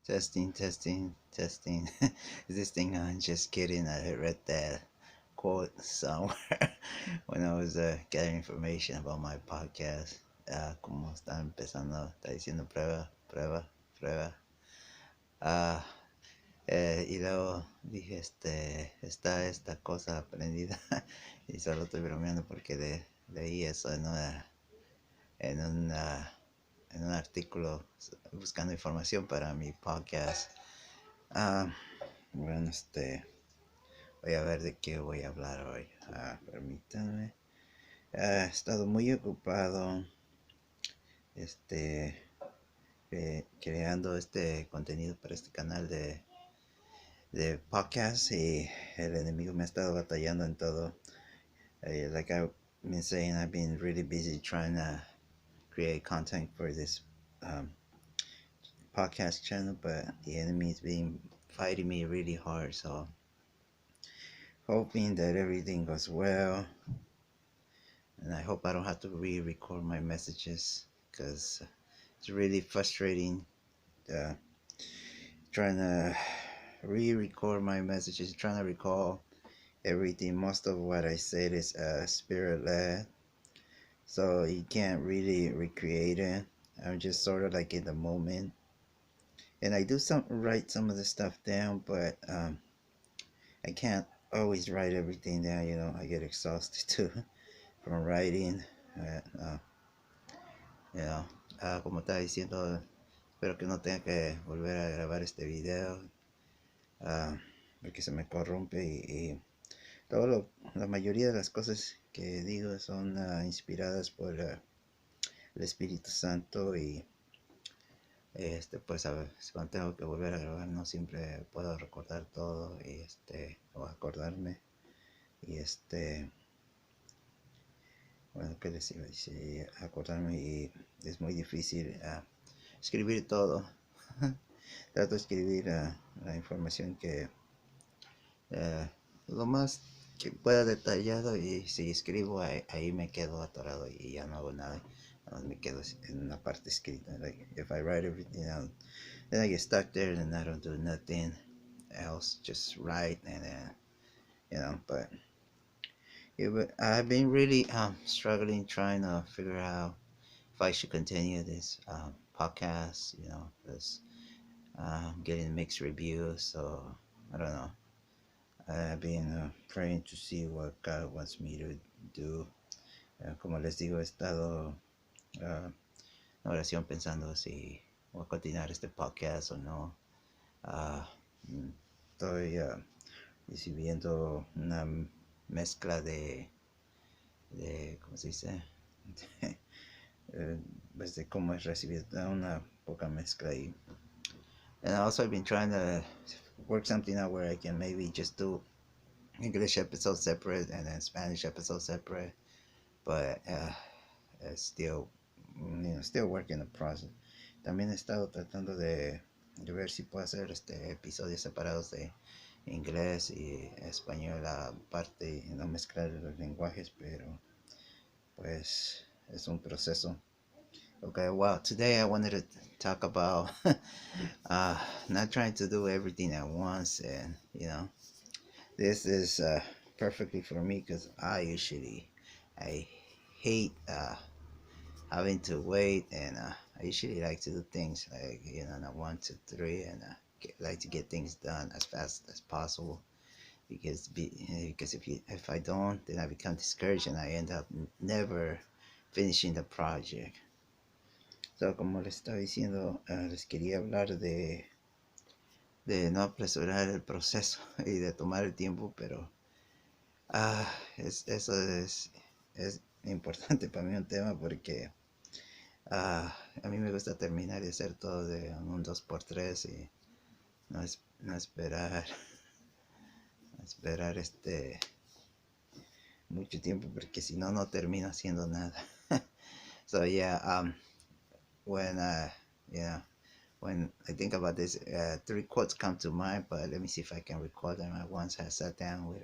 Testing, testing, testing. Is this thing on? Just kidding. I read that quote somewhere when I was getting information about my podcast. Como está empezando, está diciendo prueba, prueba, prueba. Ah, y luego dije, está esta cosa aprendida. Y solo estoy bromeando porque leí eso en una, en un artículo buscando información para mi podcast. Ah, bueno, voy a ver de qué voy a hablar hoy. Permítanme. He estado muy ocupado, este, creando este contenido para este canal de podcast y el enemigo me ha estado batallando en todo. Like I've been saying, I've been really busy trying to create content for this um, podcast channel, but the enemy is been fighting me really hard. So hoping that everything goes well, and I hope I don't have to re-record my messages because it's really frustrating uh, trying to re-record my messages, trying to recall everything. Most of what I said is spirit-led, so you can't really recreate it. I'm just sort of like in the moment, and I do write some of the stuff down, but I can't always write everything down. I get exhausted too from writing. Uh, uh, you know, como estaba diciendo, espero que no tenga que volver a grabar este video, uh, porque se me corrompe y la mayoría de las cosas que digo son inspiradas por el Espíritu Santo y pues a ver, cuando tengo que volver a grabar no siempre puedo recordar todo y o acordarme y bueno, qué les iba a decir, acordarme y es muy difícil escribir todo. Trato de escribir la información que uh, lo más que pueda detallado y si escribo ahí me quedo atorado y ya no hago nada. Me quedo en una parte escrita. Like if I write everything out, then I get stuck there and I don't do nothing else, just write and then But yeah, but I've been really struggling trying to figure out if I should continue this podcast. Because getting mixed reviews, so I don't know. I've been praying to see what God wants me to do. Como les digo, he estado en oración pensando si voy a continuar este podcast o no. Uh, Estoy recibiendo una mezcla de ¿cómo se dice? Pues de cómo es recibir una poca mezcla y and also I've been trying to work something out where I can maybe just do English episodes separate and then Spanish episodes separate, but it's still working the process. También he estado tratando de ver si puedo hacer episodios separados de inglés y español aparte y no mezclar los lenguajes, pero pues es un proceso. Okay, well, today I wanted to talk about not trying to do everything at once, and this is perfectly for me because I hate having to wait, and I usually like to do things like not 1, 2, 3, and like to get things done as fast as possible. Because if I don't, then I become discouraged and I end up never finishing the project. So, como les estaba diciendo, les quería hablar de no apresurar el proceso y de tomar el tiempo, pero eso es importante para mí un tema porque a mí me gusta terminar y hacer todo de un 2x3 y no esperar, no esperar mucho tiempo porque si no, no termino haciendo nada. So yeah, when when I think about this, 3 quotes come to mind, but let me see if I can record them. I once had sat down with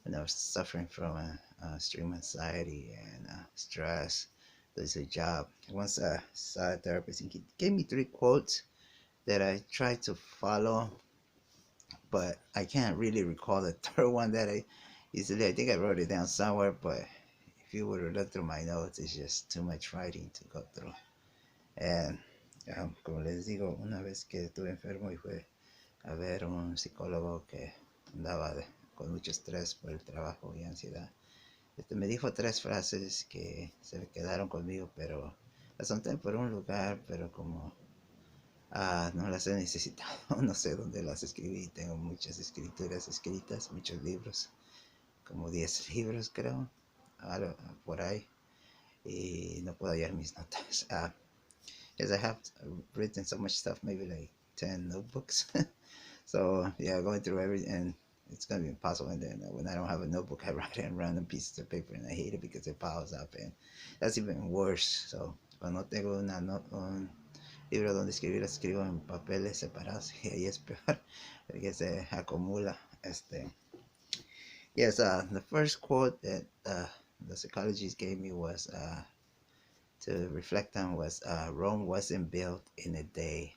when I was suffering from extreme anxiety and stress. There's a job. Once I saw a therapist, and he gave me 3 quotes, that I try to follow, but I can't really recall the third one that I easily. I think I wrote it down somewhere, but if you were to look through my notes, it's just too much writing to go through. And como les digo, una vez que estuve enfermo y fue a ver un psicólogo que andaba con mucho estrés por el trabajo y ansiedad. Me dijo tres frases que se me quedaron conmigo, pero las anoté por un lugar, pero como no las he necesitado, no sé dónde las escribí. Tengo muchas escrituras escritas, muchos libros, como 10 libros creo, por ahí, y no puedo hallar mis notas. Yes, I have written so much stuff, maybe like 10 notebooks. So yeah, going through everything, and it's gonna be impossible. And then when I don't have a notebook, I write in random pieces of paper, and I hate it because it piles up, and that's even worse. So cuando tengo un libro donde escribir, escribo en papeles separados y ahí es peor porque se acumula. Yes, the first quote that the psychologist gave me was to reflect on was Rome wasn't built in a day.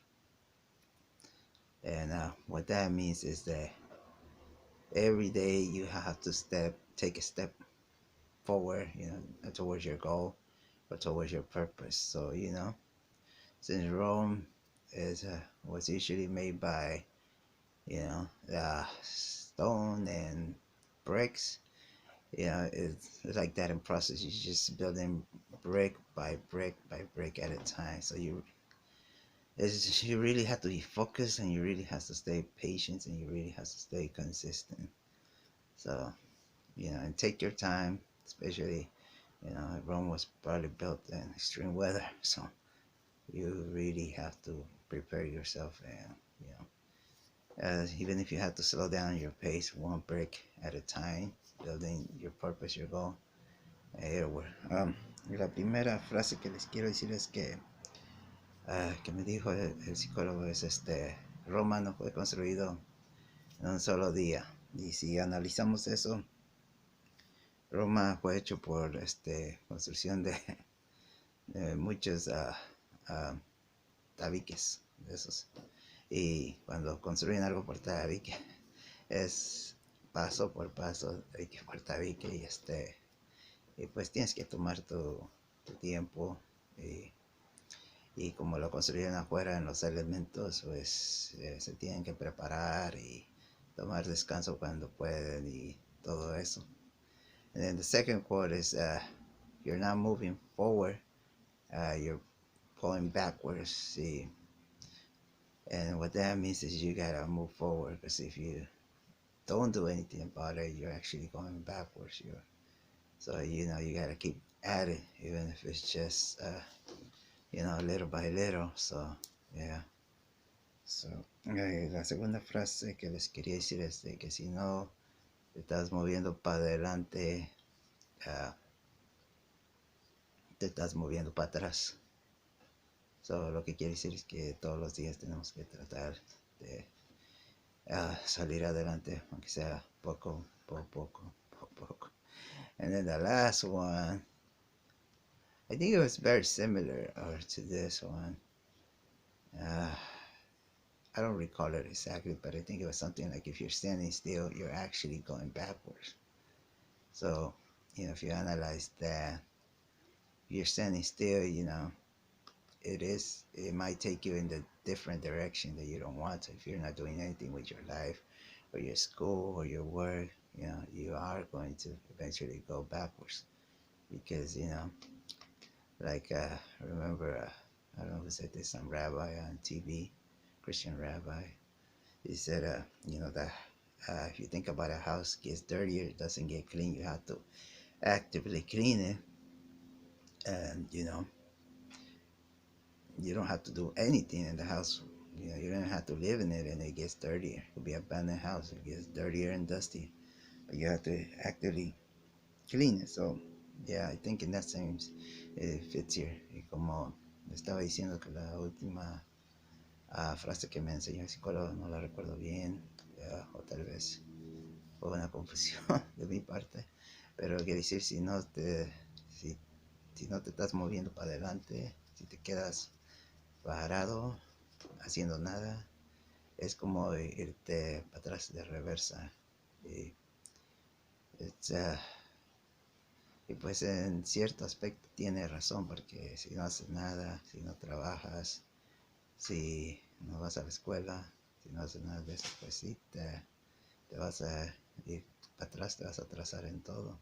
And what that means is that every day you have to take a step forward, towards your goal or towards your purpose. So, since Rome is was usually made by, stone and bricks, it's like that in process. You're just building brick by brick by brick at a time. So you really have to be focused, and you really have to stay patient, and you really have to stay consistent. So, and take your time, especially, Rome was probably built in extreme weather. So you really have to prepare yourself, and, even if you have to slow down your pace one brick at a time, building your purpose, your goal, it'll work. La primera frase que les quiero decir es que me dijo el psicólogo es Roma no fue construido en un solo día. Y si analizamos eso, Roma fue hecho por construcción de muchos tabiques de esos. Y cuando construyen algo por tabique, es paso por paso, tabique por tabique, y pues tienes que tomar tu tiempo. Y como lo construyen afuera en los elementos, pues se tienen que preparar y tomar descanso cuando pueden y todo eso. And then the second quote is, you're not moving forward, you're going backwards. See, and what that means is you gotta move forward, because if you don't do anything about it, you're actually going backwards. So you gotta keep at it, even if it's just little by little. So yeah. So, la segunda frase que les quería decir es de que si no te estás moviendo para adelante, te estás moviendo para atrás. So, lo que quiere decir es que todos los días tenemos que tratar de salir adelante, aunque sea poco. And then the last one, I think it was very similar to this one. I don't recall it exactly, but I think it was something like if you're standing still, you're actually going backwards. So, if you analyze that, if you're standing still, it might take you in the different direction that you don't want to. If you're not doing anything with your life or your school or your work, you are going to eventually go backwards. Because, like, remember, I don't know who said this, some rabbi on TV, Christian rabbi. He said, that if you think about a house gets dirtier, it doesn't get clean, you have to actively clean it. And, you don't have to do anything in the house. You don't have to live in it and it gets dirtier. It could be an abandoned house, it gets dirtier and dusty. But you have to actively clean it. So, yeah, I think in that sense, it fits here. Y como estaba diciendo que la última frase que me enseñó el psicólogo no la recuerdo bien, o tal vez fue una confusión de mi parte, pero quiere decir, si no te estás moviendo para adelante, si te quedas parado, haciendo nada, es como irte para atrás de reversa. Y, it's, uh, y pues en cierto aspecto tiene razón, porque si no haces nada, si no trabajas, si no vas a la escuela, si no haces nada de eso, pues sí, te vas a ir para atrás, te vas a atrasar en todo.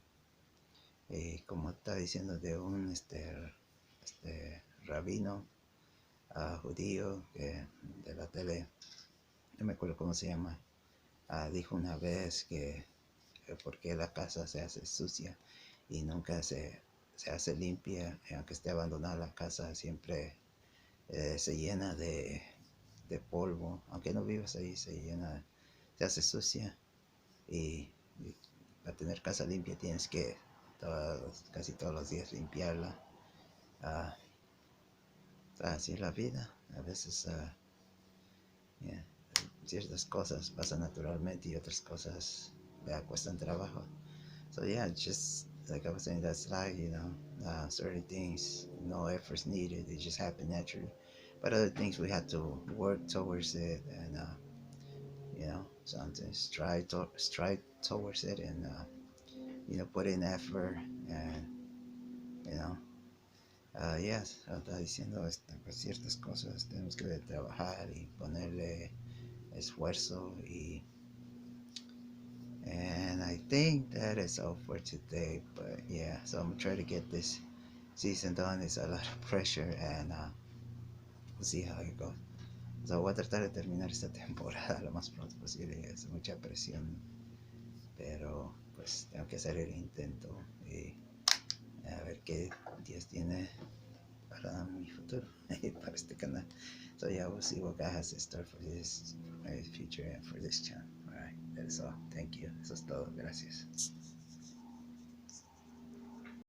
Y como está diciendo de un rabino judío de la tele, no me acuerdo cómo se llama, dijo una vez que por qué la casa se hace sucia y nunca se hace limpia, y aunque esté abandonada la casa, siempre se llena de polvo, aunque no vivas ahí, se hace sucia. Y para tener casa limpia tienes que casi todos los días limpiarla. Ah, Así es la vida. A veces yeah, ciertas cosas pasan naturalmente y otras cosas cuestan trabajo. So yeah, just like I was saying, that's life, certain things, no efforts needed, they just happen naturally. But other things we have to work towards it, and something strive towards it, and put in effort, and you know, yes, está diciendo pues ciertas cosas tenemos que trabajar y ponerle esfuerzo. And I think that is all for today. But yeah, so I'm gonna try to get this season done. It's a lot of pressure, and we'll see how it goes. So voy a tratar de terminar esta temporada lo más pronto posible. Es mucha presión, pero pues tengo que hacer el intento y a ver qué Dios tiene para mi futuro para este canal. So yeah, we'll see what God has in store for this future and for this channel. Alright, that is all. Thank you. Eso es todo. Gracias.